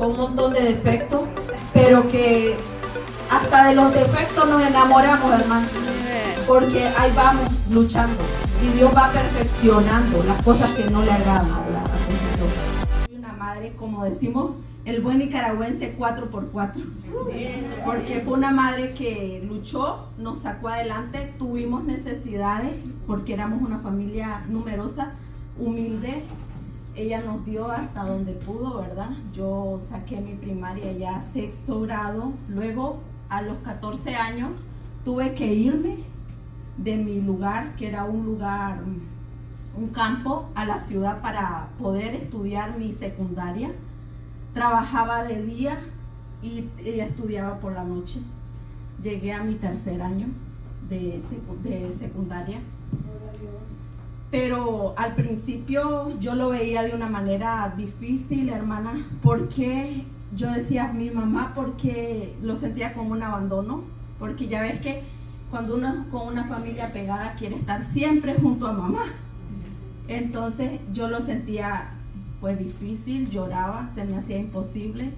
con un montón de defectos, pero que hasta de los defectos nos enamoramos, hermano, porque ahí vamos luchando y Dios va perfeccionando las cosas que no le agradan, ¿verdad? Soy una madre, como decimos, el buen nicaragüense 4x4, porque fue una madre que luchó, nos sacó adelante, tuvimos necesidades, porque éramos una familia numerosa, humilde. Ella nos dio hasta donde pudo, ¿verdad? Yo saqué mi primaria ya 6º grado. Luego, a los 14 años, tuve que irme de mi lugar, que era un campo, a la ciudad para poder estudiar mi secundaria. Trabajaba de día y ella estudiaba por la noche. Llegué a mi 3er año de secundaria. Pero al principio yo lo veía de una manera difícil, hermana, porque yo decía mi mamá, porque lo sentía como un abandono, porque ya ves que cuando uno con una familia pegada quiere estar siempre junto a mamá. Entonces yo lo sentía pues difícil, lloraba, se me hacía imposible,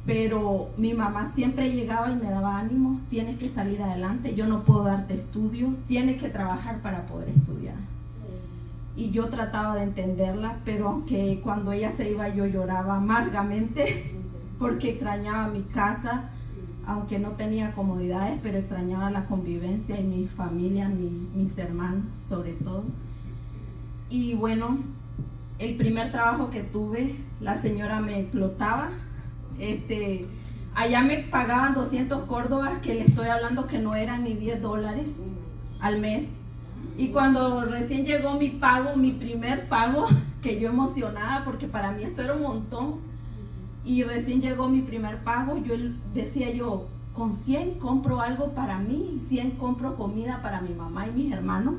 pero mi mamá siempre llegaba y me daba ánimo: tienes que salir adelante, yo no puedo darte estudios, tienes que trabajar para poder estudiar. Y yo trataba de entenderla, pero aunque cuando ella se iba yo lloraba amargamente porque extrañaba mi casa, aunque no tenía comodidades, pero extrañaba la convivencia y mi familia, mis hermanos sobre todo. Y bueno, el primer trabajo que tuve, la señora me explotaba. Allá me pagaban 200 córdobas, que le estoy hablando que no eran ni $10 al mes. Y cuando recién llegó mi pago, mi primer pago, que yo emocionada, porque para mí eso era un montón, y recién llegó mi primer pago, yo decía yo, con 100 compro algo para mí, 100 compro comida para mi mamá y mis hermanos.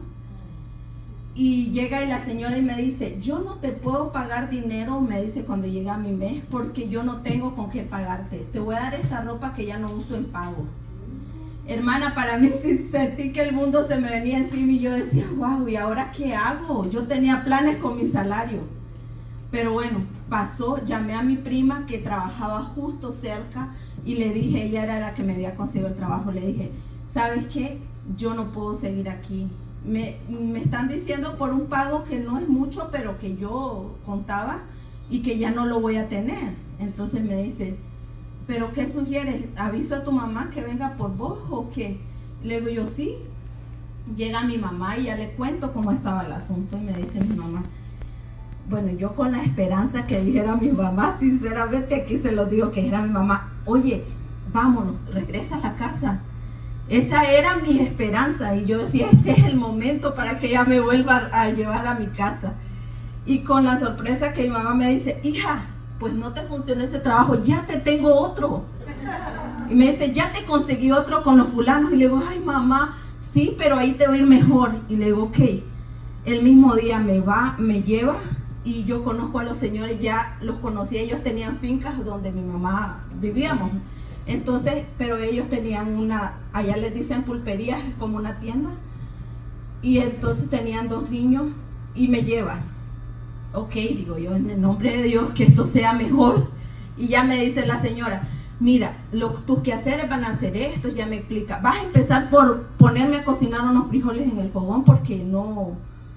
Y llega y la señora y me dice: yo no te puedo pagar dinero, me dice cuando llega mi mes, porque yo no tengo con qué pagarte. Te voy a dar esta ropa que ya no uso en pago. Hermana, para mí sentí que el mundo se me venía encima y yo decía: wow, ¿y ahora qué hago? Yo tenía planes con mi salario. Pero bueno, pasó, llamé a mi prima que trabajaba justo cerca y le dije, ella era la que me había conseguido el trabajo, le dije: ¿sabes qué? Yo no puedo seguir aquí. Me están diciendo por un pago que no es mucho, pero que yo contaba y que ya no lo voy a tener. Entonces me dice: ¿pero qué sugieres? ¿Aviso a tu mamá que venga por vos o qué? Le digo yo: sí. Llega mi mamá y ya le cuento cómo estaba el asunto y me dice mi mamá, bueno, yo con la esperanza que dijera mi mamá, sinceramente aquí se lo digo, que era mi mamá: oye, vámonos, regresa a la casa. Esa era mi esperanza y yo decía: este es el momento para que ella me vuelva a llevar a mi casa. Y con la sorpresa que mi mamá me dice: hija, pues no te funciona ese trabajo, ya te tengo otro. Y me dice: ya te conseguí otro con los fulanos. Y le digo: ay mamá, sí, pero ahí te va a ir mejor. Y le digo: ok. El mismo día me lleva y yo conozco a los señores, ya los conocí, ellos tenían fincas donde mi mamá vivíamos. Entonces, pero ellos tenían allá les dicen pulperías, como una tienda. Y entonces tenían 2 niños y me llevan. Ok, digo yo, en el nombre de Dios, que esto sea mejor. Y ya me dice la señora: mira, tus quehaceres van a hacer esto. Ya me explica: vas a empezar por ponerme a cocinar unos frijoles en el fogón, porque no,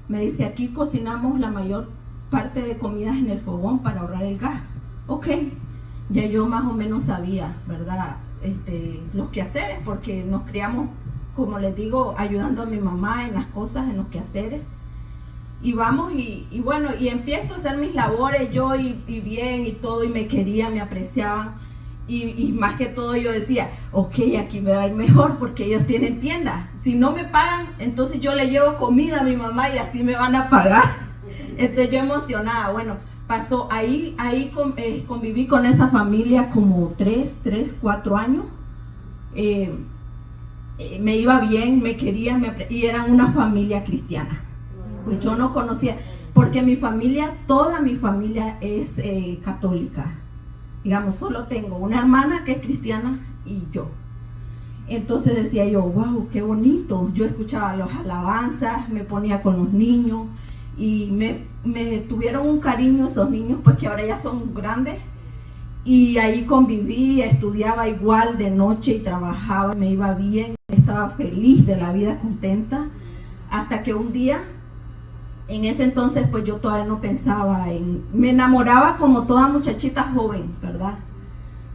me dice, aquí cocinamos la mayor parte de comidas en el fogón para ahorrar el gas. Ok, ya yo más o menos sabía, ¿verdad? Los quehaceres, porque nos criamos, como les digo, ayudando a mi mamá en las cosas, en los quehaceres. Y vamos y bueno, y empiezo a hacer mis labores yo y bien y todo, y me querían, me apreciaban. Y más que todo yo decía: ok, aquí me va a ir mejor porque ellos tienen tienda. Si no me pagan, entonces yo le llevo comida a mi mamá y así me van a pagar. Yo emocionada. Bueno, pasó, ahí conviví con esa familia como 4 años. Me iba bien, me querían, y eran una familia cristiana. Pues yo no conocía, porque mi familia, toda mi familia es católica. Digamos, solo tengo una hermana que es cristiana y yo. Entonces decía yo: wow, qué bonito. Yo escuchaba las alabanzas, me ponía con los niños y me tuvieron un cariño esos niños, pues que ahora ya son grandes. y ahí conviví, estudiaba igual de noche y trabajaba, me iba bien, estaba feliz de la vida, contenta, hasta que un día, en ese entonces pues yo todavía no pensaba me enamoraba como toda muchachita joven, ¿verdad?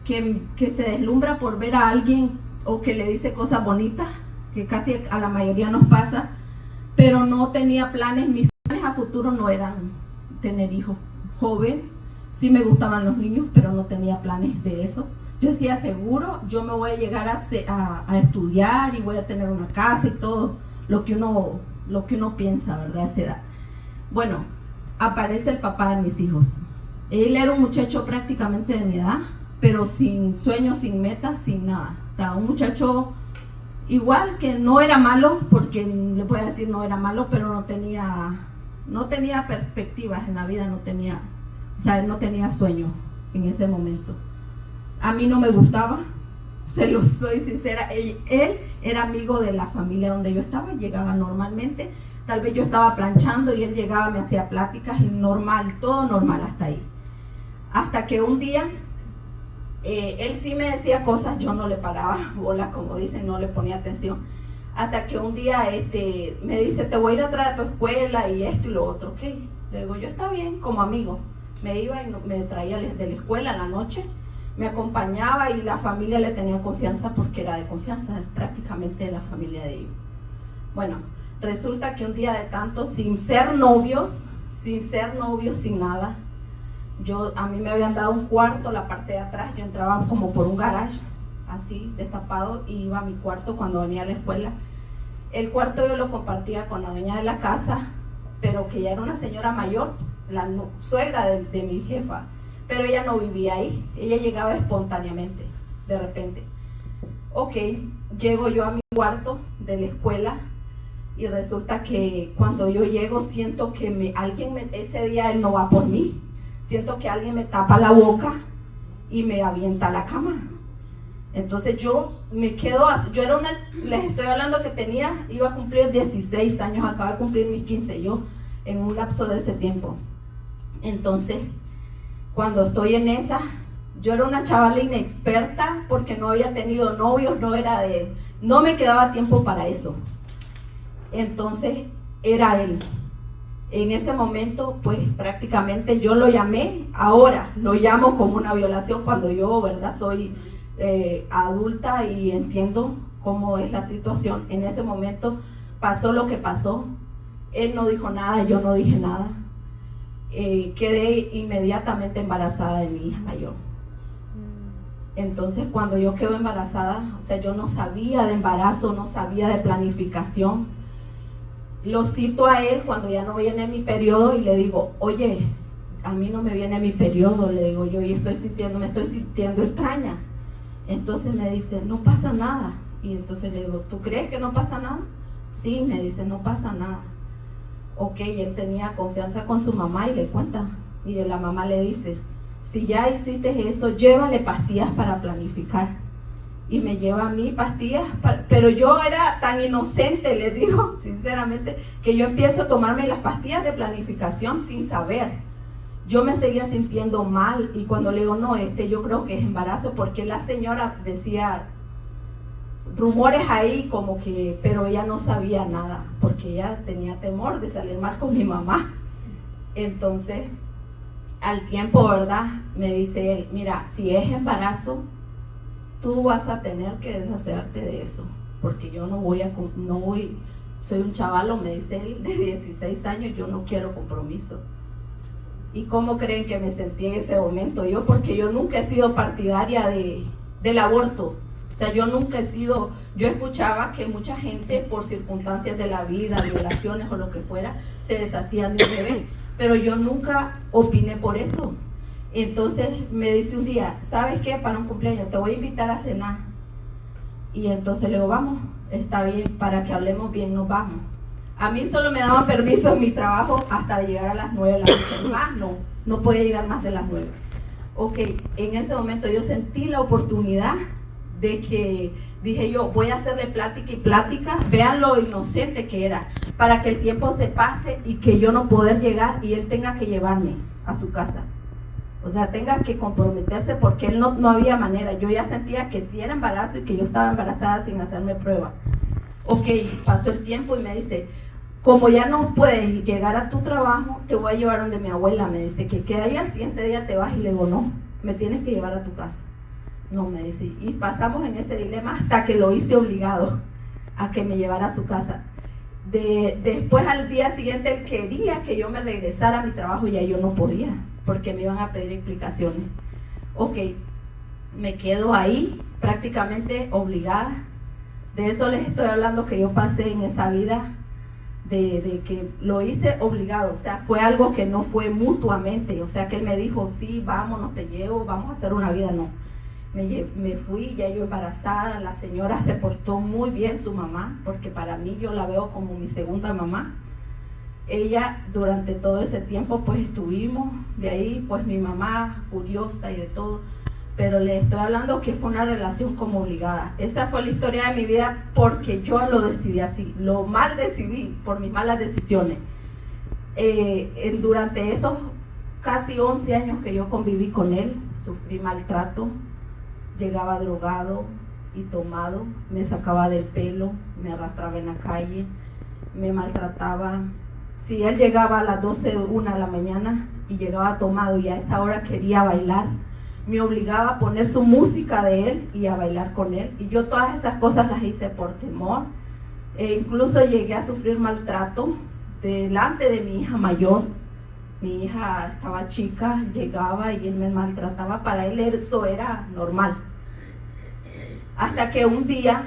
Que se deslumbra por ver a alguien o que le dice cosas bonitas, que casi a la mayoría nos pasa, pero no tenía planes, mis planes a futuro no eran tener hijos. Joven, sí me gustaban los niños, pero no tenía planes de eso. Yo decía, seguro, yo me voy a llegar a estudiar y voy a tener una casa y todo lo que uno piensa, ¿verdad? A esa edad. Bueno, aparece el papá de mis hijos. Él era un muchacho prácticamente de mi edad, pero sin sueños, sin metas, sin nada. O sea, un muchacho igual que no era malo, porque le puedo decir no era malo, pero no tenía perspectivas en la vida, no tenía sueño en ese momento. A mí no me gustaba, se lo soy sincera, él era amigo de la familia donde yo estaba, llegaba normalmente, tal vez yo estaba planchando y él llegaba, me hacía pláticas y normal, todo normal hasta ahí. Hasta que un día, él sí me decía cosas, yo no le paraba bola, como dicen, no le ponía atención. Hasta que un día me dice, te voy a ir a traer a tu escuela y esto y lo otro, ¿ok? Le digo, yo está bien, como amigo. Me iba y me traía de la escuela en la noche, me acompañaba y la familia le tenía confianza porque era de confianza, prácticamente de la familia de ellos. Bueno, resulta que un día de tanto, sin ser novios, sin nada, a mí me habían dado un cuarto, la parte de atrás, yo entraba como por un garage, así, destapado, y iba a mi cuarto cuando venía a la escuela. El cuarto yo lo compartía con la dueña de la casa, pero que ya era una señora mayor, la suegra de mi jefa, pero ella no vivía ahí, ella llegaba espontáneamente, de repente. Ok, llego yo a mi cuarto de la escuela y resulta que cuando yo llego siento que ese día él no va por mí, siento que alguien me tapa la boca y me avienta a la cama. Entonces yo me quedo, les estoy hablando que iba a cumplir 16 años, acabo de cumplir mis 15 yo en un lapso de ese tiempo. Entonces, cuando estoy en esa, yo era una chavala inexperta porque no había tenido novios, no me quedaba tiempo para eso. Entonces, era él. En ese momento, pues prácticamente yo lo llamé, ahora lo llamo como una violación cuando yo, ¿verdad? Soy adulta y entiendo cómo es la situación. En ese momento pasó lo que pasó, él no dijo nada, yo no dije nada. Quedé inmediatamente embarazada de mi hija mayor. Entonces cuando yo quedo embarazada, o sea, yo no sabía de embarazo, no sabía de planificación. Lo cito a él cuando ya no viene mi periodo y le digo, oye, a mí no me viene mi periodo, le digo yo, y me estoy sintiendo extraña. Entonces me dice, no pasa nada. Y entonces le digo, ¿tú crees que no pasa nada? Sí, me dice, no pasa nada. Ok, él tenía confianza con su mamá y le cuenta. Y la mamá le dice, si ya hiciste eso, llévale pastillas para planificar. Y me lleva a mí pastillas, pero yo era tan inocente, les digo sinceramente, que yo empiezo a tomarme las pastillas de planificación sin saber. Yo me seguía sintiendo mal y cuando le digo, no, yo creo que es embarazo, porque la señora decía rumores ahí como que, pero ella no sabía nada, porque ella tenía temor de salir mal con mi mamá. Entonces, al tiempo, ¿verdad? Me dice él, mira, si es embarazo, tú vas a tener que deshacerte de eso, porque yo soy un chavalo, me dice él, de 16 años, yo no quiero compromiso. ¿Y cómo creen que me sentí en ese momento? Porque yo nunca he sido partidaria del aborto. O sea, yo escuchaba que mucha gente por circunstancias de la vida, violaciones o lo que fuera, se deshacían de un bebé, pero yo nunca opiné por eso. Entonces me dice un día, ¿sabes qué? Para un cumpleaños te voy a invitar a cenar. Y entonces le digo, vamos, está bien, para que hablemos bien, nos vamos. A mí solo me daban permiso en mi trabajo hasta llegar a las 9 de la noche, más no podía llegar más de las 9. Ok, en ese momento yo sentí la oportunidad de que dije yo, voy a hacerle plática y plática, vean lo inocente que era, para que el tiempo se pase y que yo no poder llegar y él tenga que llevarme a su casa. O sea, tenga que comprometerse porque él no había manera. Yo ya sentía que sí era embarazo y que yo estaba embarazada sin hacerme prueba. Ok, pasó el tiempo y me dice, como ya no puedes llegar a tu trabajo, te voy a llevar donde mi abuela. Me dice que ahí al siguiente día te vas, y le digo, no, me tienes que llevar a tu casa. No, me dice, y pasamos en ese dilema hasta que lo hice obligado a que me llevara a su casa. Después al día siguiente él quería que yo me regresara a mi trabajo y ya yo no podía, porque me iban a pedir explicaciones. Ok, me quedo ahí prácticamente obligada. De eso les estoy hablando, que yo pasé en esa vida, de que lo hice obligado. O sea, fue algo que no fue mutuamente. O sea, que él me dijo, sí, vámonos, te llevo, vamos a hacer una vida. No, me fui, ya yo embarazada. La señora se portó muy bien, su mamá, porque para mí yo la veo como mi segunda mamá. Ella, durante todo ese tiempo, pues estuvimos, de ahí pues mi mamá furiosa y de todo, pero les estoy hablando que fue una relación como obligada. Esta fue la historia de mi vida porque yo lo decidí así, lo mal decidí por mis malas decisiones. Durante esos casi 11 años que yo conviví con él, sufrí maltrato, llegaba drogado y tomado, me sacaba del pelo, me arrastraba en la calle, me maltrataba. Si él llegaba a las 12, 1 de la mañana y llegaba tomado y a esa hora quería bailar, me obligaba a poner su música de él y a bailar con él. Y yo todas esas cosas las hice por temor. Incluso llegué a sufrir maltrato delante de mi hija mayor. Mi hija estaba chica, llegaba y él me maltrataba. Para él eso era normal. Hasta que un día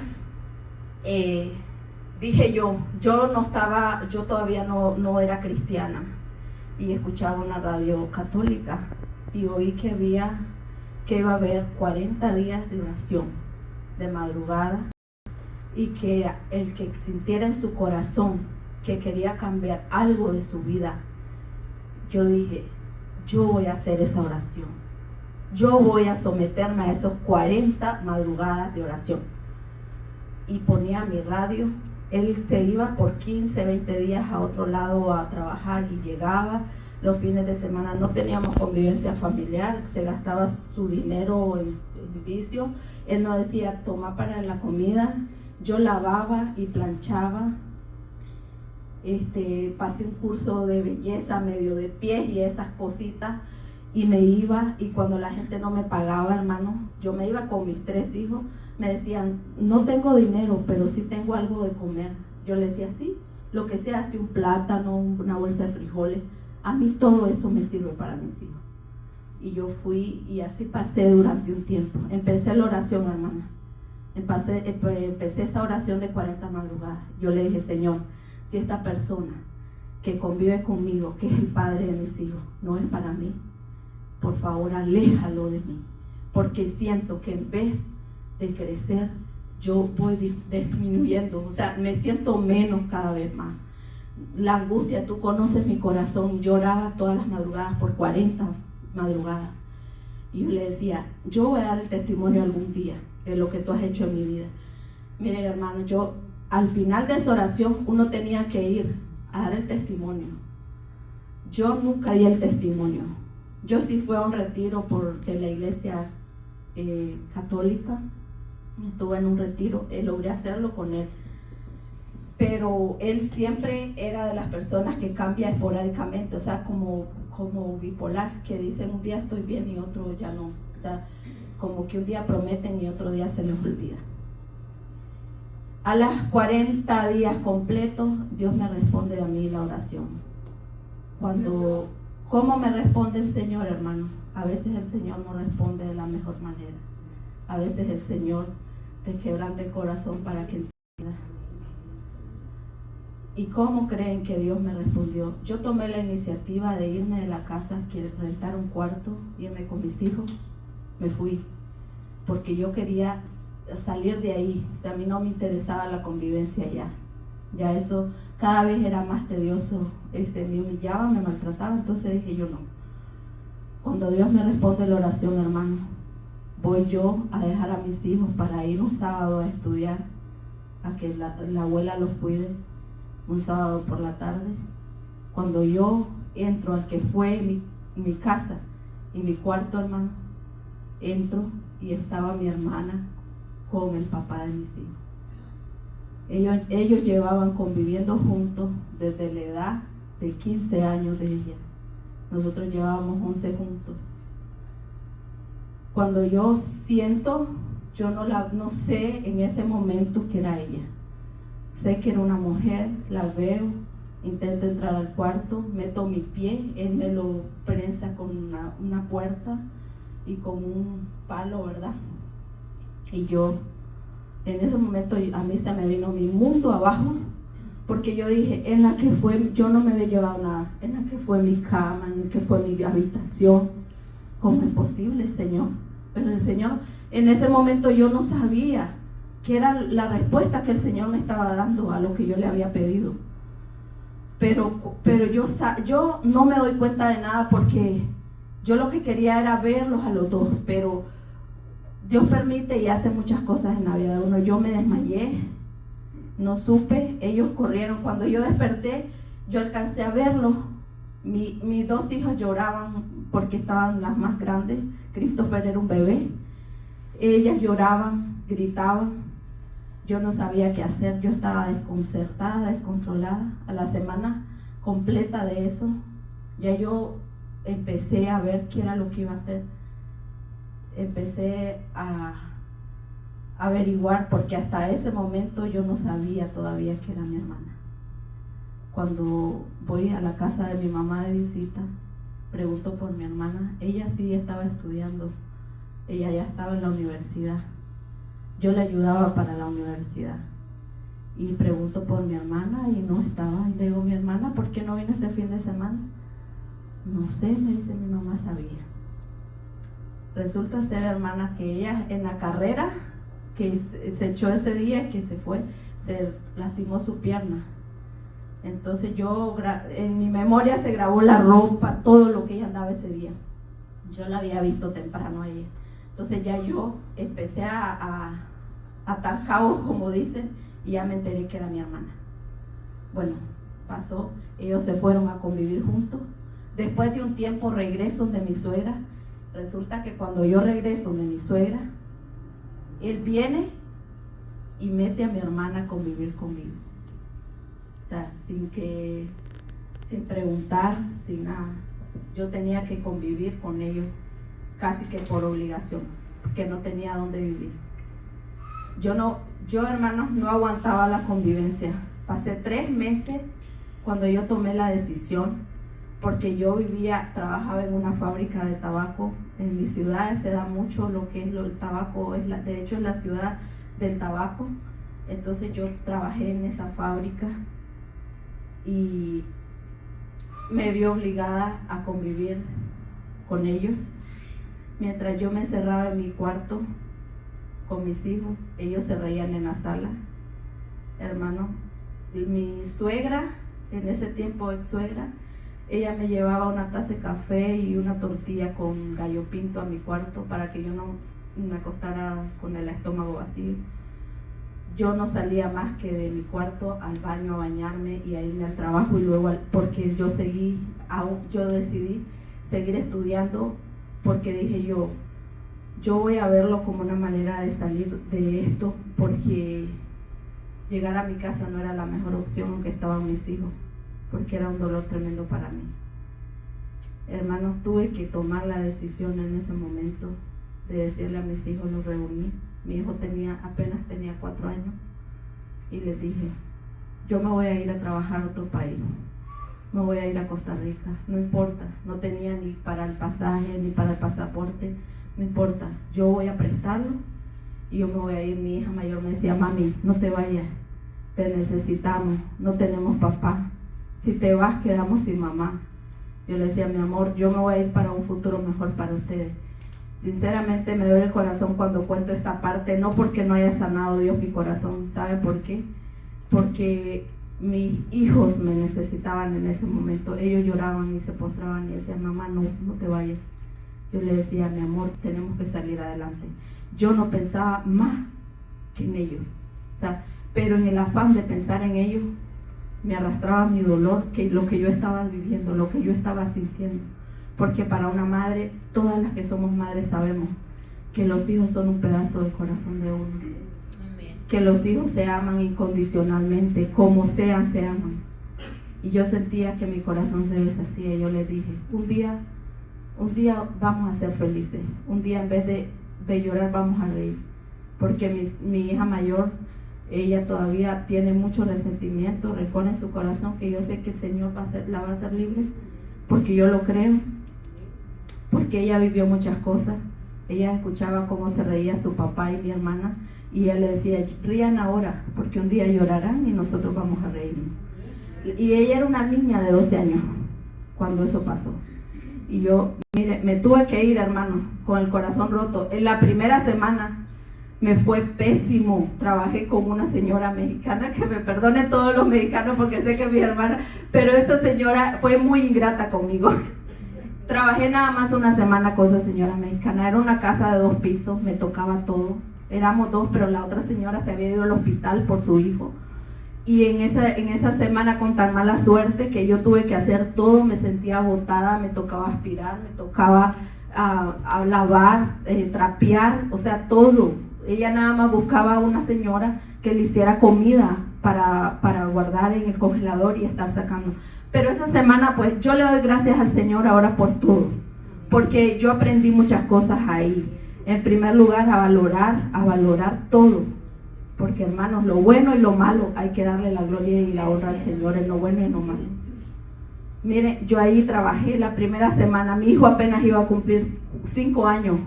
dije yo todavía no era cristiana y escuchaba una radio católica y oí que iba a haber 40 días de oración de madrugada, y que el que sintiera en su corazón que quería cambiar algo de su vida, yo dije, yo voy a hacer esa oración, yo voy a someterme a esos 40 madrugadas de oración. Y ponía mi radio. Él se iba por 15, 20 días a otro lado a trabajar y llegaba. Los fines de semana no teníamos convivencia familiar, se gastaba su dinero en vicio. Él nos decía, toma para la comida. Yo lavaba y planchaba. Pasé un curso de belleza, medio de pies y esas cositas, y me iba, y cuando la gente no me pagaba, hermano, yo me iba con mis 3 hijos. Me decían, no tengo dinero, pero sí tengo algo de comer. Yo les decía, sí, lo que sea, si un plátano, una bolsa de frijoles, a mí todo eso me sirve para mis hijos. Y yo fui, y así pasé durante un tiempo. Empecé la oración, hermana. Empecé esa oración de 40 madrugadas. Yo le dije, Señor, si esta persona que convive conmigo, que es el padre de mis hijos, no es para mí, por favor, aléjalo de mí, porque siento que en vez de crecer, yo voy disminuyendo. O sea, me siento menos cada vez más. La angustia, tú conoces mi corazón. Lloraba todas las madrugadas por 40 madrugadas. Y yo le decía, yo voy a dar el testimonio algún día de lo que tú has hecho en mi vida. Miren, hermano, yo al final de esa oración, uno tenía que ir a dar el testimonio. Yo nunca di el testimonio. Yo sí fui a un retiro de la iglesia católica. Estuve en un retiro, logré hacerlo con él. Pero él siempre era de las personas que cambia esporádicamente, o sea, como bipolar, que dicen un día estoy bien y otro ya no. O sea, como que un día prometen y otro día se les olvida. A las 40 días completos, Dios me responde a mí la oración. ¿Cómo me responde el Señor, hermano? A veces el Señor no responde de la mejor manera. A veces el Señor te quebranta el corazón para que entiendas. ¿Y cómo creen que Dios me respondió? Yo tomé la iniciativa de irme de la casa, rentar un cuarto, irme con mis hijos. Me fui, porque yo quería salir de ahí. O sea, a mí no me interesaba la convivencia allá. Ya eso cada vez era más tedioso. Me humillaba, me maltrataba, entonces dije yo no. Cuando Dios me responde la oración, hermano, voy yo a dejar a mis hijos para ir un sábado a estudiar, a que la abuela los cuide, un sábado por la tarde. Cuando yo entro al que fue mi casa, Y mi cuarto, hermano, entro y estaba mi hermana con el papá de mis hijos. Ellos llevaban conviviendo juntos desde la edad de 15 años de ella. Nosotros llevábamos 11 juntos. Cuando yo siento, yo no sé en ese momento que era ella. Sé que era una mujer, la veo, intento entrar al cuarto, meto mi pie, él me lo prensa con una puerta y con un palo, ¿verdad? Y yo, en ese momento, a mí se me vino mi mundo abajo, porque yo dije, en la que fue, yo no me había llevado nada, en la que fue mi cama, en la que fue mi habitación. ¿Cómo es posible, Señor? Pero el Señor, en ese momento yo no sabía que era la respuesta que el Señor me estaba dando a lo que yo le había pedido. Pero yo no me doy cuenta de nada, porque yo lo que quería era verlos a los dos, pero Dios permite y hace muchas cosas en la vida de uno. Yo me desmayé, no supe, ellos corrieron. Cuando yo desperté, yo alcancé a verlos. Mis dos hijas lloraban porque estaban las más grandes. Christopher era un bebé. Ellas lloraban, gritaban. Yo no sabía qué hacer, yo estaba desconcertada, descontrolada. A la semana completa de eso, ya yo empecé a ver qué era lo que iba a hacer. Empecé a averiguar, porque hasta ese momento yo no sabía todavía que era mi hermana. Cuando voy a la casa de mi mamá de visita, pregunto por mi hermana. Ella sí estaba estudiando, ella ya estaba en la universidad. Yo le ayudaba para la universidad. Y pregunto por mi hermana y no estaba. Y le digo, mi hermana, ¿por qué no vino este fin de semana? No sé, me dice, mi mamá sabía. Resulta ser, hermana, que ella en la carrera que se echó ese día que se fue, se lastimó su pierna. Entonces en mi memoria se grabó la ropa, todo lo que ella andaba ese día. Yo la había visto temprano a ella. Entonces ya yo empecé a atar cabos, como dicen, y ya me enteré que era mi hermana. Bueno, pasó, ellos se fueron a convivir juntos. Después de un tiempo regreso de mi suegra. Resulta que cuando yo regreso de mi suegra, él viene y mete a mi hermana a convivir conmigo. O sea, sin preguntar, sin nada. Yo tenía que convivir con ellos casi que por obligación, porque no tenía dónde vivir. Yo, hermanos, no aguantaba la convivencia. Pasé 3 meses cuando yo tomé la decisión, porque yo trabajaba en una fábrica de tabaco. En mi ciudad se da mucho lo que es el tabaco, de hecho es la ciudad del tabaco. Entonces yo trabajé en esa fábrica y me vi obligada a convivir con ellos. Mientras yo me encerraba en mi cuarto con mis hijos, ellos se reían en la sala. Hermano, mi suegra, en ese tiempo ex suegra, ella me llevaba una taza de café y una tortilla con gallo pinto a mi cuarto para que yo no me acostara con el estómago vacío. Yo no salía más que de mi cuarto al baño a bañarme y a irme al trabajo, y luego porque yo decidí seguir estudiando, porque dije yo voy a verlo como una manera de salir de esto, porque llegar a mi casa no era la mejor opción, aunque estaban mis hijos, porque era un dolor tremendo para mí. Hermanos, tuve que tomar la decisión en ese momento de decirle a mis hijos, los reuní. Mi hijo apenas tenía 4 años, y les dije, yo me voy a ir a trabajar a otro país, me voy a ir a Costa Rica, no importa, no tenía ni para el pasaje ni para el pasaporte, no importa, yo voy a prestarlo y yo me voy a ir. Mi hija mayor me decía, mami, no te vayas, te necesitamos, no tenemos papá, si te vas quedamos sin mamá. Yo le decía, mi amor, yo me voy a ir para un futuro mejor para ustedes. Sinceramente me duele el corazón cuando cuento esta parte, no porque no haya sanado Dios mi corazón. ¿Sabe por qué? Porque mis hijos me necesitaban en ese momento. Ellos lloraban y se postraban y decían, mamá, no te vayas. Yo le decía, mi amor, tenemos que salir adelante. Yo no pensaba más que en ellos. O sea, pero en el afán de pensar en ellos, me arrastraba mi dolor, lo que yo estaba viviendo, lo que yo estaba sintiendo. porque para una madre, todas las que somos madres sabemos que los hijos son un pedazo del corazón de uno, que los hijos se aman incondicionalmente, como sean, se aman. Y yo sentía que mi corazón se deshacía, y yo les dije, un día vamos a ser felices, un día en vez de llorar vamos a reír, porque mi hija mayor, ella todavía tiene mucho resentimiento, rencor en su corazón, que yo sé que el Señor la va a hacer libre, porque yo lo creo, porque ella vivió muchas cosas. Ella escuchaba cómo se reía su papá y mi hermana, y ella le decía, rían ahora, porque un día llorarán y nosotros vamos a reírnos. Y ella era una niña de 12 años cuando eso pasó. Y yo, mire, me tuve que ir, hermano, con el corazón roto. En la primera semana me fue pésimo. Trabajé con una señora mexicana, que me perdonen todos los mexicanos porque sé que es mi hermana, pero esa señora fue muy ingrata conmigo. Trabajé nada más una semana con esa señora mexicana. Era una casa de 2 pisos, me tocaba todo. Éramos 2, pero la otra señora se había ido al hospital por su hijo. Y en esa semana, con tan mala suerte que yo tuve que hacer todo, me sentía agotada, me tocaba aspirar, me tocaba a lavar, trapear, o sea, todo. Ella nada más buscaba a una señora que le hiciera comida para guardar en el congelador y estar sacando. Pero esa semana, pues, yo le doy gracias al Señor ahora por todo, porque yo aprendí muchas cosas ahí. En primer lugar, a valorar todo, porque, hermanos, lo bueno y lo malo hay que darle la gloria y la honra al Señor en lo bueno y en lo malo. Miren, yo ahí trabajé la primera semana, mi hijo apenas iba a cumplir 5 años,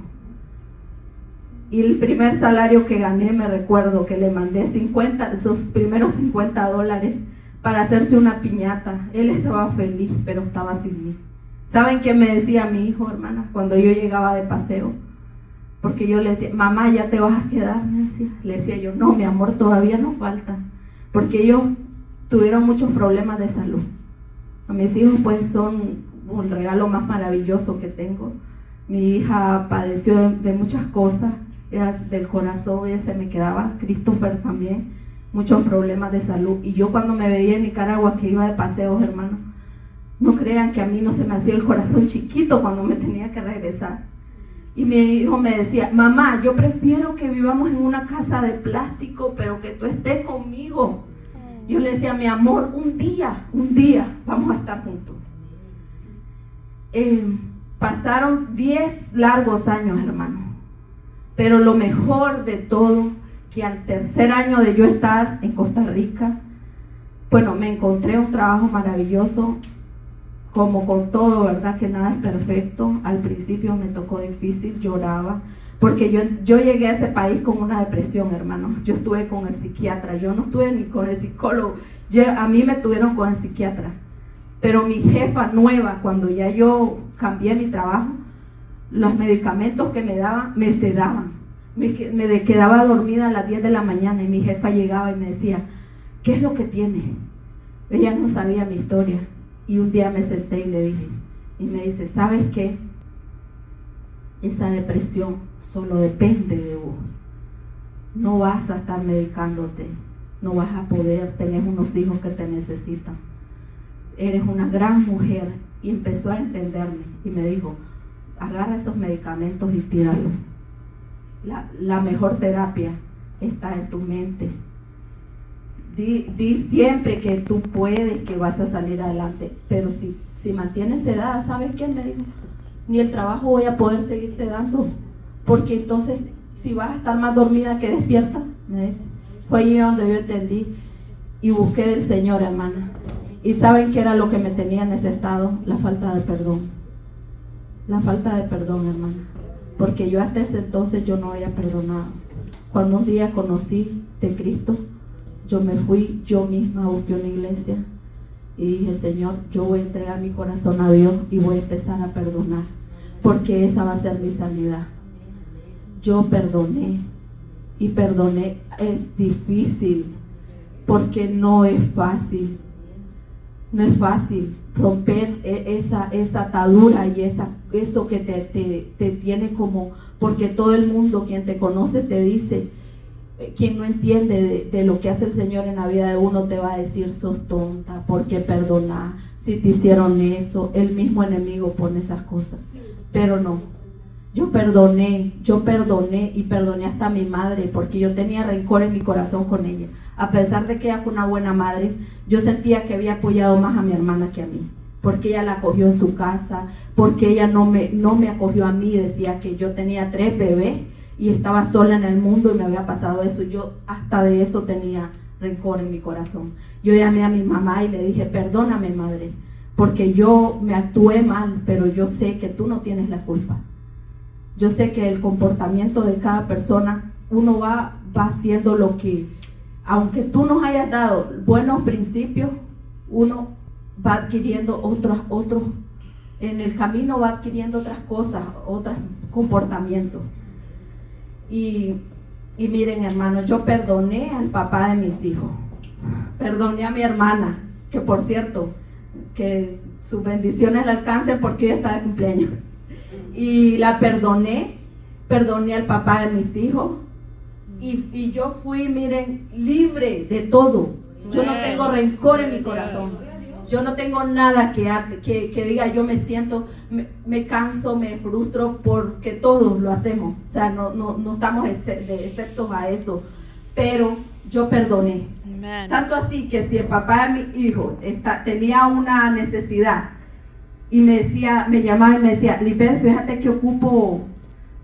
y el primer salario que gané, me recuerdo que le mandé esos primeros $50 para hacerse una piñata. Él estaba feliz, pero estaba sin mí. ¿Saben qué me decía mi hijo, hermana, cuando yo llegaba de paseo? Porque yo le decía, mamá, ¿ya te vas a quedar? Me decía. Le decía yo, no, mi amor, todavía no falta, porque ellos tuvieron muchos problemas de salud. A mis hijos, pues, son el regalo más maravilloso que tengo. Mi hija padeció de muchas cosas, del corazón, ella se me quedaba, Christopher también, muchos problemas de salud. Y yo, cuando me veía en Nicaragua, que iba de paseos, hermano, no crean que a mí no se me hacía el corazón chiquito cuando me tenía que regresar. Y mi hijo me decía, mamá, yo prefiero que vivamos en una casa de plástico, pero que tú estés conmigo. Yo le decía, mi amor, un día vamos a estar juntos. Pasaron 10 largos años, hermano, pero lo mejor de todo, que al tercer año de yo estar en Costa Rica, bueno, me encontré un trabajo maravilloso. Como con todo, ¿verdad? Que nada es perfecto. Al principio me tocó difícil, lloraba, porque yo llegué a ese país con una depresión, hermano. Yo estuve con el psiquiatra, yo no estuve ni con el psicólogo. A mí me tuvieron con el psiquiatra. Pero mi jefa nueva, cuando ya yo cambié mi trabajo, los medicamentos que me daban, me sedaban. Me quedaba dormida a las 10 de la mañana y mi jefa llegaba y me decía, ¿qué es lo que tiene? Ella no sabía mi historia. Y un día me senté y le dije, y me dice, ¿sabes qué? Esa depresión solo depende de vos. No vas a estar medicándote, no vas a poder tener unos hijos que te necesitan. Eres una gran mujer. Y empezó a entenderme y me dijo, agarra esos medicamentos y tíralos. La mejor terapia está en tu mente. Di siempre que tú puedes, que vas a salir adelante, pero si mantienes sedada, ¿sabes qué? Me dijo, ni el trabajo voy a poder seguirte dando, porque entonces si vas a estar más dormida que despierta, me dice. Fue allí donde yo entendí y busqué del Señor, hermana. ¿Y saben qué era lo que me tenía en ese estado? La falta de perdón. La falta de perdón, hermana, porque yo hasta ese entonces yo no había perdonado. Cuando un día conocí de Cristo, yo me fui yo misma, busqué una iglesia y dije, Señor, yo voy a entregar mi corazón a Dios y voy a empezar a perdonar, porque esa va a ser mi sanidad. Yo perdoné y perdoné. Es difícil, porque no es fácil. No es fácil romper esa atadura y eso que te tiene como, porque todo el mundo, quien te conoce, te dice, quien no entiende de lo que hace el Señor en la vida de uno te va a decir: sos tonta, ¿por qué perdonás? Si te hicieron eso, el mismo enemigo pone esas cosas. Pero no, yo perdoné y perdoné hasta a mi madre, porque yo tenía rencor en mi corazón con ella. A pesar de que ella fue una buena madre, yo sentía que había apoyado más a mi hermana que a mí, porque ella la acogió en su casa, porque ella no me acogió a mí. Decía que yo tenía 3 bebés y estaba sola en el mundo y me había pasado eso. Yo hasta de eso tenía rencor en mi corazón. Yo llamé a mi mamá y le dije: perdóname, madre, porque yo me actué mal, pero yo sé que tú no tienes la culpa. Yo sé que el comportamiento de cada persona, uno va haciendo lo que, aunque tú nos hayas dado buenos principios, uno va adquiriendo otros, en el camino va adquiriendo otras cosas, otros comportamientos. Y miren, hermanos, yo perdoné al papá de mis hijos, perdoné a mi hermana, que por cierto, que sus bendiciones le alcancen porque ella está de cumpleaños, y la perdoné al papá de mis hijos, y yo fui, miren, libre de todo. Yo no tengo rencor en mi corazón, yo no tengo nada que diga yo me siento, me canso, me frustro, porque todos lo hacemos. O sea, no estamos exceptos a eso, pero yo perdoné. Amen. Tanto así que si el papá de mi hijo tenía una necesidad y me llamaba y me decía: Lisbeth, fíjate que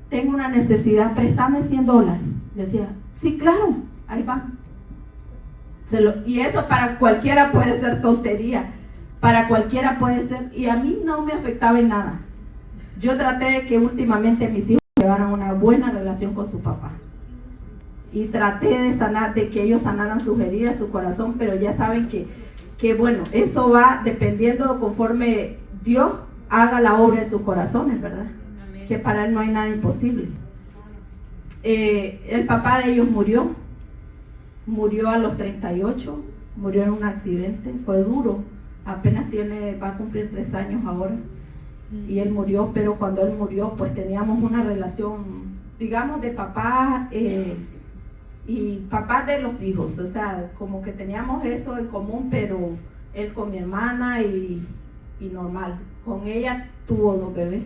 tengo una necesidad, préstame $100. Le decía: sí, claro, ahí va. Y eso para cualquiera puede ser tontería, para cualquiera puede ser, y a mí no me afectaba en nada. Yo traté de que últimamente mis hijos llevaran una buena relación con su papá, y traté de que ellos sanaran sus heridas, su corazón, pero ya saben que bueno, esto va dependiendo conforme Dios haga la obra en sus corazones, ¿verdad? Amén. Que para Él no hay nada imposible. El papá de ellos murió a los 38, murió en un accidente, fue duro, apenas va a cumplir 3 años ahora, y él murió. Pero cuando él murió, pues teníamos una relación, digamos, de papá y papá de los hijos, o sea, como que teníamos eso en común, pero él con mi hermana y normal. Con ella tuvo 2 bebés,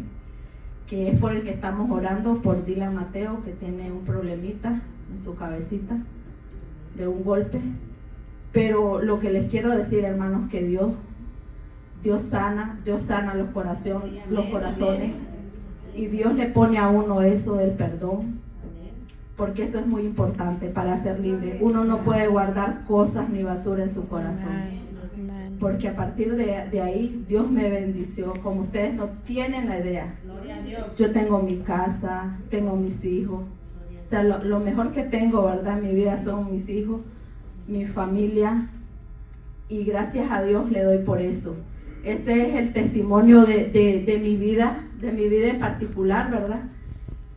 que es por el que estamos orando, por Dylan Mateo, que tiene un problemita en su cabecita de un golpe. Pero lo que les quiero decir, hermanos, que Dios sana los corazones, y Dios le pone a uno eso del perdón, porque eso es muy importante para ser libre. Uno no puede guardar cosas ni basura en su corazón, porque a partir de ahí Dios me bendició como ustedes no tienen la idea. Yo tengo mi casa, tengo mis hijos, o sea, lo mejor que tengo, ¿verdad? En mi vida son mis hijos, mi familia, y gracias a Dios le doy por eso. Ese es el testimonio de mi vida en particular, ¿verdad?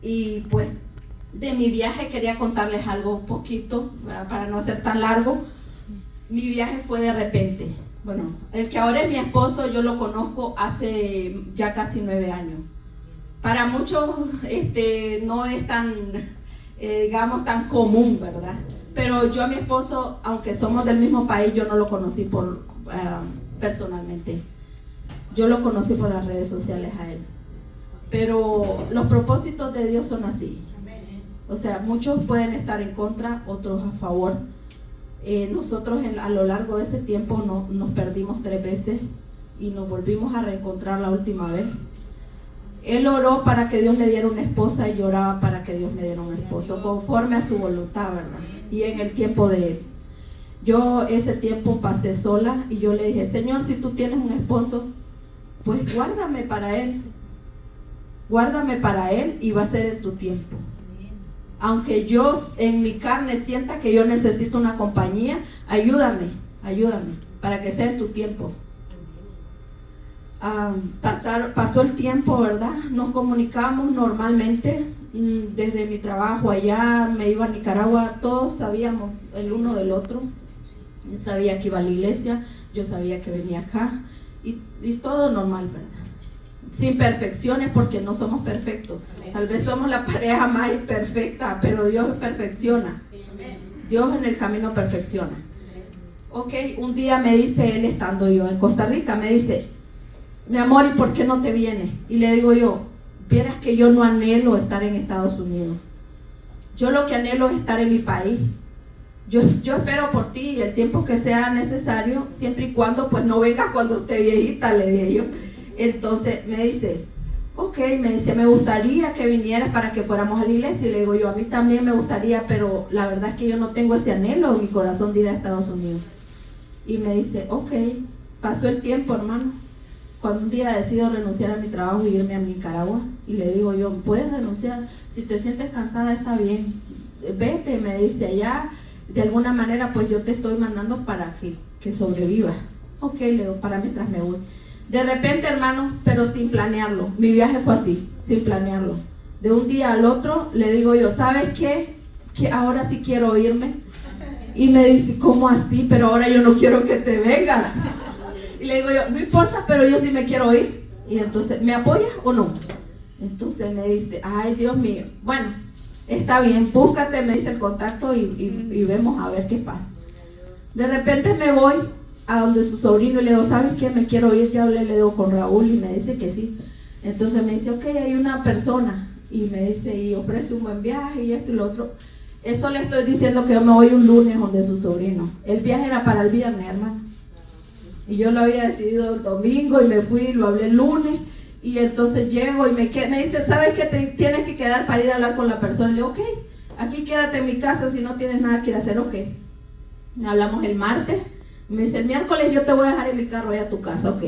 Y pues de mi viaje quería contarles algo poquito, ¿verdad? Para no ser tan largo. Mi viaje fue de repente. Bueno, el que ahora es mi esposo, yo lo conozco hace ya casi 9 años. Para muchos no es tan, digamos, tan común, ¿verdad? Pero yo a mi esposo, aunque somos del mismo país, yo no lo conocí personalmente. Yo lo conocí por las redes sociales a él. Pero los propósitos de Dios son así. O sea, muchos pueden estar en contra, otros a favor. Nosotros a lo largo de ese tiempo nos perdimos 3 veces y nos volvimos a reencontrar la última vez. Él oró para que Dios le diera una esposa y yo oraba para que Dios me diera un esposo, conforme a su voluntad, ¿verdad? Y en el tiempo de él. Yo ese tiempo pasé sola y yo le dije: Señor, si tú tienes un esposo, pues guárdame para él y va a ser en tu tiempo. Aunque yo en mi carne sienta que yo necesito una compañía, ayúdame para que sea en tu tiempo. Pasó el tiempo, ¿verdad? Nos comunicamos normalmente. Desde mi trabajo allá, me iba a Nicaragua, todos sabíamos el uno del otro. Yo sabía que iba a la iglesia, yo sabía que venía acá, y todo normal, ¿verdad? Sin perfecciones, porque no somos perfectos. Tal vez somos la pareja más imperfecta, pero Dios perfecciona. Dios en el camino perfecciona. Ok, un día me dice él, estando yo en Costa Rica, me dice, mi amor, ¿y por qué no te vienes? Y le digo yo, vieras que yo no anhelo estar en Estados Unidos. Yo lo que anhelo es estar en mi país. Yo espero por ti el tiempo que sea necesario, siempre y cuando pues no vengas cuando esté viejita, le dije yo. Entonces me dice, ok, me dice, me gustaría que vinieras para que fuéramos a la iglesia. Y le digo yo, a mí también me gustaría, pero la verdad es que yo no tengo ese anhelo en mi corazón de ir a Estados Unidos. Y me dice, ok, pasó el tiempo, hermano. Cuando un día decido renunciar a mi trabajo y irme a Nicaragua, y le digo yo, puedes renunciar, si te sientes cansada está bien, vete, me dice, allá de alguna manera pues yo te estoy mandando para que sobrevivas. Ok, le digo, para mientras me voy. De repente, hermano, pero sin planearlo, mi viaje fue así, sin planearlo. De un día al otro le digo yo, ¿sabes qué? Que ahora sí quiero irme. Y me dice, ¿cómo así? Pero ahora yo no quiero que te vengas. Y le digo yo, no importa, pero yo sí me quiero ir. Y entonces, ¿me apoyas o no? Entonces me dice, ay Dios mío, bueno, está bien, búscate, me dice el contacto y vemos a ver qué pasa. De repente me voy a donde su sobrino y le digo, ¿sabes qué? Me quiero ir, ya hablé, le digo con Raúl y me dice que sí. Entonces me dice, ok, hay una persona y me dice, y ofrece un buen viaje y esto y lo otro. Eso le estoy diciendo que yo me voy un lunes donde su sobrino. El viaje era para el viernes, hermano. Y yo lo había decidido el domingo y me fui, lo hablé el lunes. Y entonces llego y me dice, ¿sabes qué? Te tienes que quedar para ir a hablar con la persona. Le digo, ok, aquí quédate en mi casa si no tienes nada que ir a hacer, ok. Hablamos el martes. Me dice, el miércoles yo te voy a dejar en mi carro allá a tu casa, ok.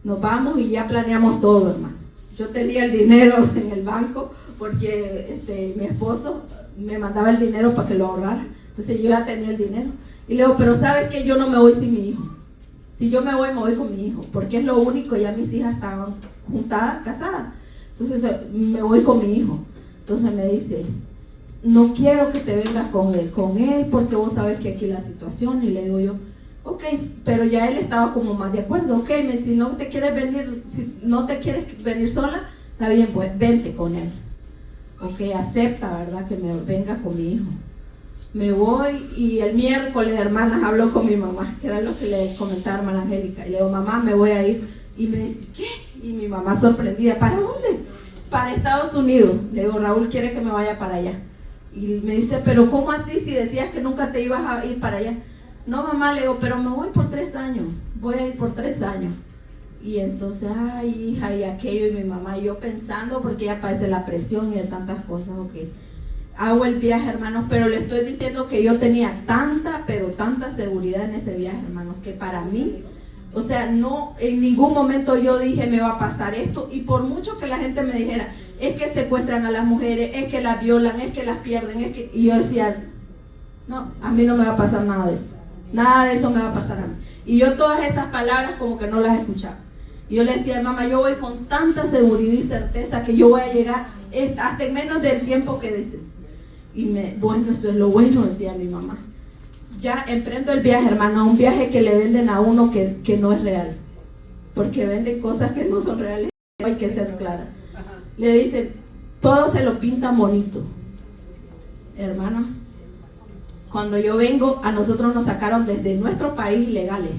Nos vamos y ya planeamos todo, hermano. Yo tenía el dinero en el banco porque mi esposo me mandaba el dinero para que lo ahorrara. Entonces yo ya tenía el dinero. Y le digo, pero ¿sabes qué? Yo no me voy sin mi hijo. Si yo me voy con mi hijo, porque es lo único, ya mis hijas estaban juntadas, casadas. Entonces me voy con mi hijo. Entonces me dice, no quiero que te vengas con él, porque vos sabes que aquí la situación. Y le digo yo, ok, pero ya él estaba como más de acuerdo. Ok, si no te quieres venir, si no te quieres venir sola, está bien, pues vente con él. Ok, acepta, ¿verdad? Que me venga con mi hijo. Me voy y el miércoles, hermanas, hablo con mi mamá, que era lo que le comentaba a hermana Angélica. Y le digo, mamá, me voy a ir. Y me dice, ¿qué? Y mi mamá sorprendida, ¿para dónde? Para Estados Unidos. Le digo, Raúl quiere que me vaya para allá. Y me dice, ¿pero cómo así si decías que nunca te ibas a ir para allá? No, mamá, le digo, pero me voy por 3 años. Voy a ir por 3 años. Y entonces, ay, hija, y aquello, y mi mamá, y yo pensando, porque ella padece la presión y de tantas cosas, ok. Hago el viaje, hermanos, pero le estoy diciendo que yo tenía tanta, pero tanta seguridad en ese viaje, hermanos, que para mí, o sea, no, en ningún momento yo dije me va a pasar esto. Y por mucho que la gente me dijera, es que secuestran a las mujeres, es que las violan, es que las pierden, y yo decía, no, a mí no me va a pasar nada de eso. Nada de eso me va a pasar a mí. Y yo todas esas palabras como que no las escuchaba. Y yo le decía, mamá, yo voy con tanta seguridad y certeza que yo voy a llegar hasta en menos del tiempo que dices. Y bueno, eso es lo bueno, decía mi mamá. Ya emprendo el viaje, hermano, un viaje que le venden a uno que no es real. Porque venden cosas que no son reales. Hay que ser clara. Le dicen, todo se lo pintan bonito. Hermano, cuando yo vengo, a nosotros nos sacaron desde nuestro país ilegales.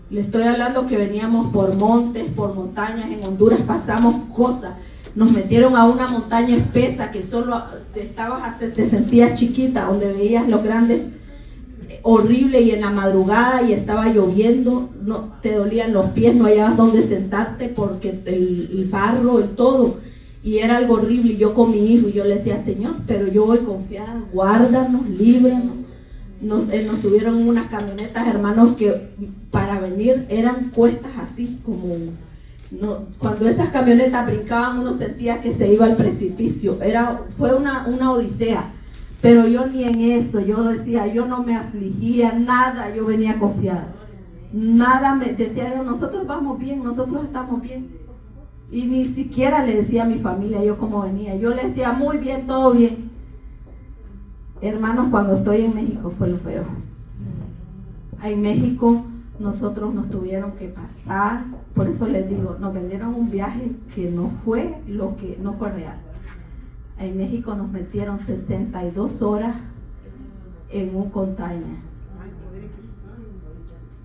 Le estoy hablando que veníamos por montes, por montañas, en Honduras pasamos cosas. Nos metieron a una montaña espesa que solo te sentías chiquita, donde veías los grandes, horrible, y en la madrugada y estaba lloviendo, no, te dolían los pies, no hallabas dónde sentarte porque el barro, el todo, y era algo horrible. Y yo con mi hijo, y yo le decía, Señor, pero yo voy confiada, guárdanos, líbranos. Nos subieron unas camionetas, hermanos, que para venir eran cuestas así como... No, cuando esas camionetas brincaban uno sentía que se iba al precipicio. Fue una odisea, pero yo ni en eso, yo decía, yo no me afligía, nada, yo venía confiada. Nada me decía, nosotros vamos bien, nosotros estamos bien. Y ni siquiera le decía a mi familia yo cómo venía, yo le decía, muy bien, todo bien. Hermanos, cuando estoy en México fue lo feo. En México nosotros nos tuvieron que pasar, por eso les digo, nos vendieron un viaje que no fue real. En México nos metieron 62 horas en un container.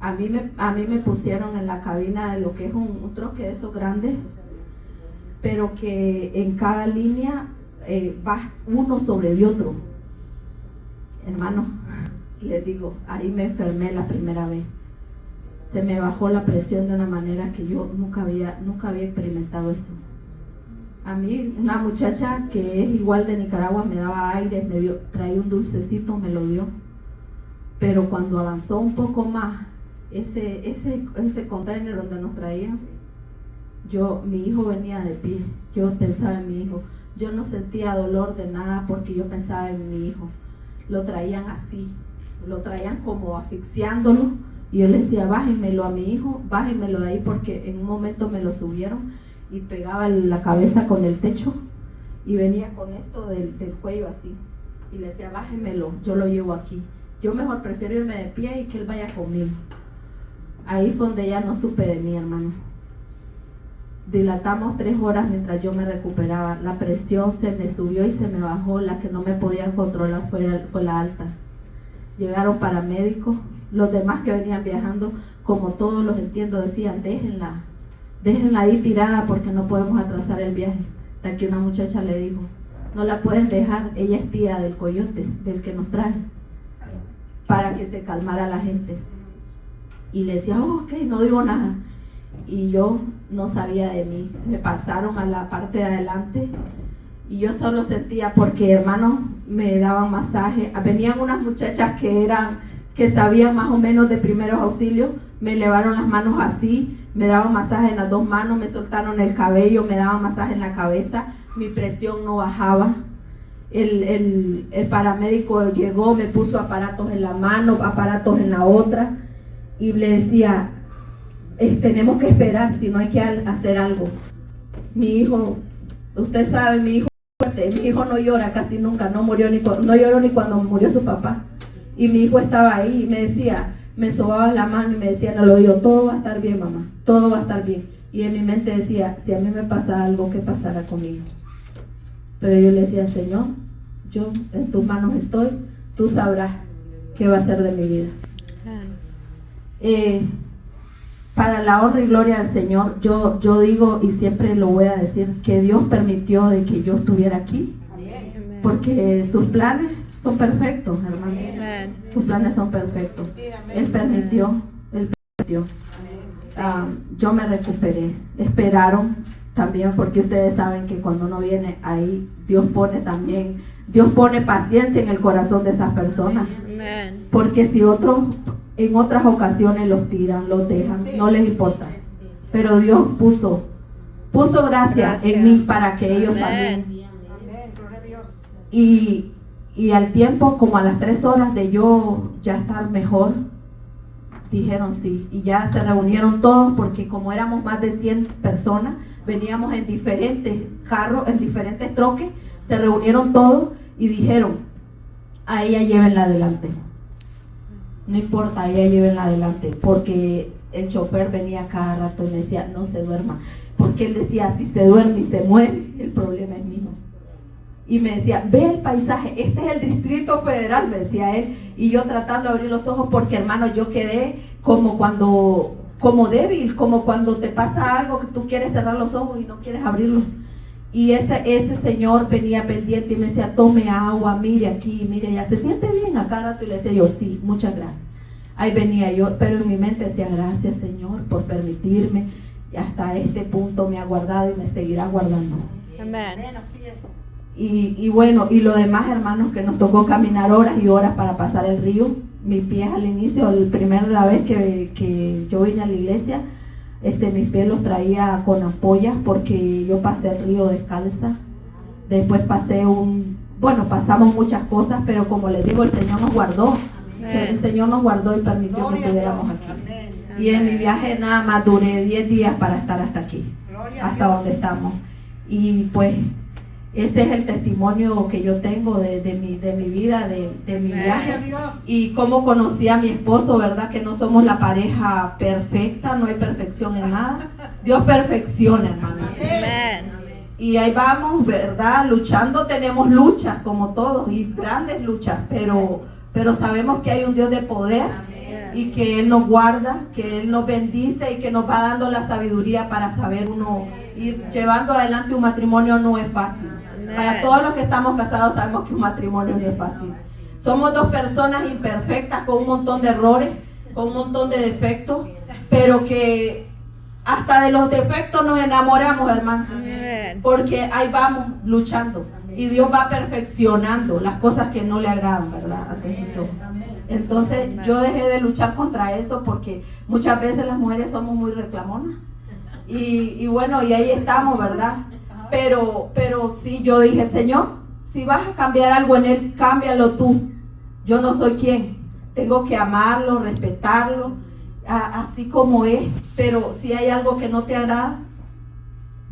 A mí me pusieron en la cabina de lo que es un troque de esos grandes, pero que en cada línea va uno sobre de otro. Hermano, les digo, ahí me enfermé la primera vez. Se me bajó la presión de una manera que yo nunca había experimentado eso. A mí, una muchacha que es igual de Nicaragua me daba aire, traía un dulcecito, me lo dio. Pero cuando avanzó un poco más, ese container donde nos traían, mi hijo venía de pie. Yo pensaba en mi hijo. Yo no sentía dolor de nada porque yo pensaba en mi hijo. Lo traían así, lo traían como asfixiándolo. Y yo le decía, bájenmelo a mi hijo, bájenmelo de ahí, porque en un momento me lo subieron y pegaba la cabeza con el techo y venía con esto del cuello así. Y le decía, bájenmelo, yo lo llevo aquí. Yo mejor prefiero irme de pie y que él vaya conmigo. Ahí fue donde ya no supe de mí, hermano. Dilatamos 3 horas mientras yo me recuperaba. La presión se me subió y se me bajó. La que no me podían controlar fue la alta. Llegaron paramédicos. Los demás que venían viajando, como todos los entiendo, decían, déjenla ahí tirada porque no podemos atrasar el viaje. Hasta que una muchacha le dijo, no la pueden dejar, ella es tía del coyote, del que nos trae, para que se calmara la gente. Y le decía, ok, no digo nada. Y yo no sabía de mí. Me pasaron a la parte de adelante y yo solo sentía, porque hermanos me daban masaje. Venían unas muchachas que sabían más o menos de primeros auxilios, me elevaron las manos así, me daban masaje en las 2 manos, me soltaron el cabello, me daban masaje en la cabeza, mi presión no bajaba. El paramédico llegó, me puso aparatos en la mano, aparatos en la otra, y le decía, tenemos que esperar, si no hay que hacer algo. Mi hijo, usted sabe, mi hijo no llora casi nunca, no lloró ni cuando murió su papá. Y mi hijo estaba ahí y me decía, me sobaba la mano y me decía en el oído, todo va a estar bien, mamá, todo va a estar bien. Y en mi mente decía, si a mí me pasa algo, ¿qué pasará conmigo? Pero yo le decía, Señor, yo en tus manos estoy, tú sabrás qué va a ser de mi vida. Para la honra y gloria del Señor, yo digo y siempre lo voy a decir, que Dios permitió de que yo estuviera aquí, porque sus planes son perfectos, hermano. Sus planes son perfectos. Él permitió. Yo me recuperé. Esperaron también, porque ustedes saben que cuando uno viene ahí, Dios pone paciencia en el corazón de esas personas. Porque si otros en otras ocasiones los tiran, los dejan, no les importa. Pero Dios puso gracia en mí para que ellos también. Y al tiempo, como a las 3 horas de yo ya estar mejor, dijeron sí. Y ya se reunieron todos, porque como éramos más de 100 personas, veníamos en diferentes carros, en diferentes troques, se reunieron todos y dijeron, a ella llévenla adelante. No importa, a ella llévenla adelante, porque el chofer venía cada rato y me decía, no se duerma. Porque él decía, si se duerme y se muere, el problema es mío. Y me decía, ve el paisaje, este es el Distrito Federal, me decía él. Y yo tratando de abrir los ojos, porque hermano, yo quedé como débil, como cuando te pasa algo que tú quieres cerrar los ojos y no quieres abrirlos. Y ese señor venía pendiente y me decía, tome agua, mire aquí, mire allá, ¿se siente bien a cada rato? Y le decía yo, sí, muchas gracias. Ahí venía yo, pero en mi mente decía, gracias Señor por permitirme, y hasta este punto me ha guardado y me seguirá guardando. Amén. Y bueno, y lo demás, hermanos, que nos tocó caminar horas y horas para pasar el río. Mis pies al inicio, la primera vez que yo vine a la iglesia, mis pies los traía con ampollas, porque yo pasé el río descalza. Después pasamos muchas cosas, pero como les digo, el Señor nos guardó. El Señor nos guardó y permitió que estuviéramos aquí. Y en mi viaje nada más duré 10 días para estar hasta aquí, hasta donde estamos. Y pues ese es el testimonio que yo tengo de mi vida, de mi viaje. Y cómo conocí a mi esposo, ¿verdad? Que no somos la pareja perfecta, no hay perfección en nada. Dios perfecciona, hermanos. Y ahí vamos, ¿verdad? Luchando, tenemos luchas como todos, y grandes luchas, pero pero sabemos que hay un Dios de poder. Amén. Y que Él nos guarda, que Él nos bendice y que nos va dando la sabiduría para saber uno ir llevando adelante un matrimonio. No es fácil. Amén. Para todos los que estamos casados sabemos que un matrimonio no es fácil. Somos dos personas imperfectas con un montón de errores, con un montón de defectos, pero que hasta de los defectos nos enamoramos, hermano, porque ahí vamos luchando y Dios va perfeccionando las cosas que no le agradan, ¿verdad?, ante sus ojos. Entonces yo dejé de luchar contra eso porque muchas veces las mujeres somos muy reclamonas y bueno, y ahí estamos, ¿verdad? Pero sí, yo dije, Señor, si vas a cambiar algo en él, cámbialo tú. Yo no soy quien. Tengo que amarlo, respetarlo, así como es. Pero si hay algo que no te agrada,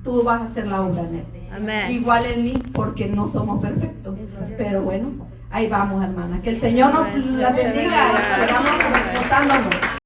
tú vas a hacer la obra en él. Amén. Igual en mí, porque no somos perfectos. Pero bueno, ahí vamos, hermana. Que el Señor nos la bendiga y sigamos gozándonos.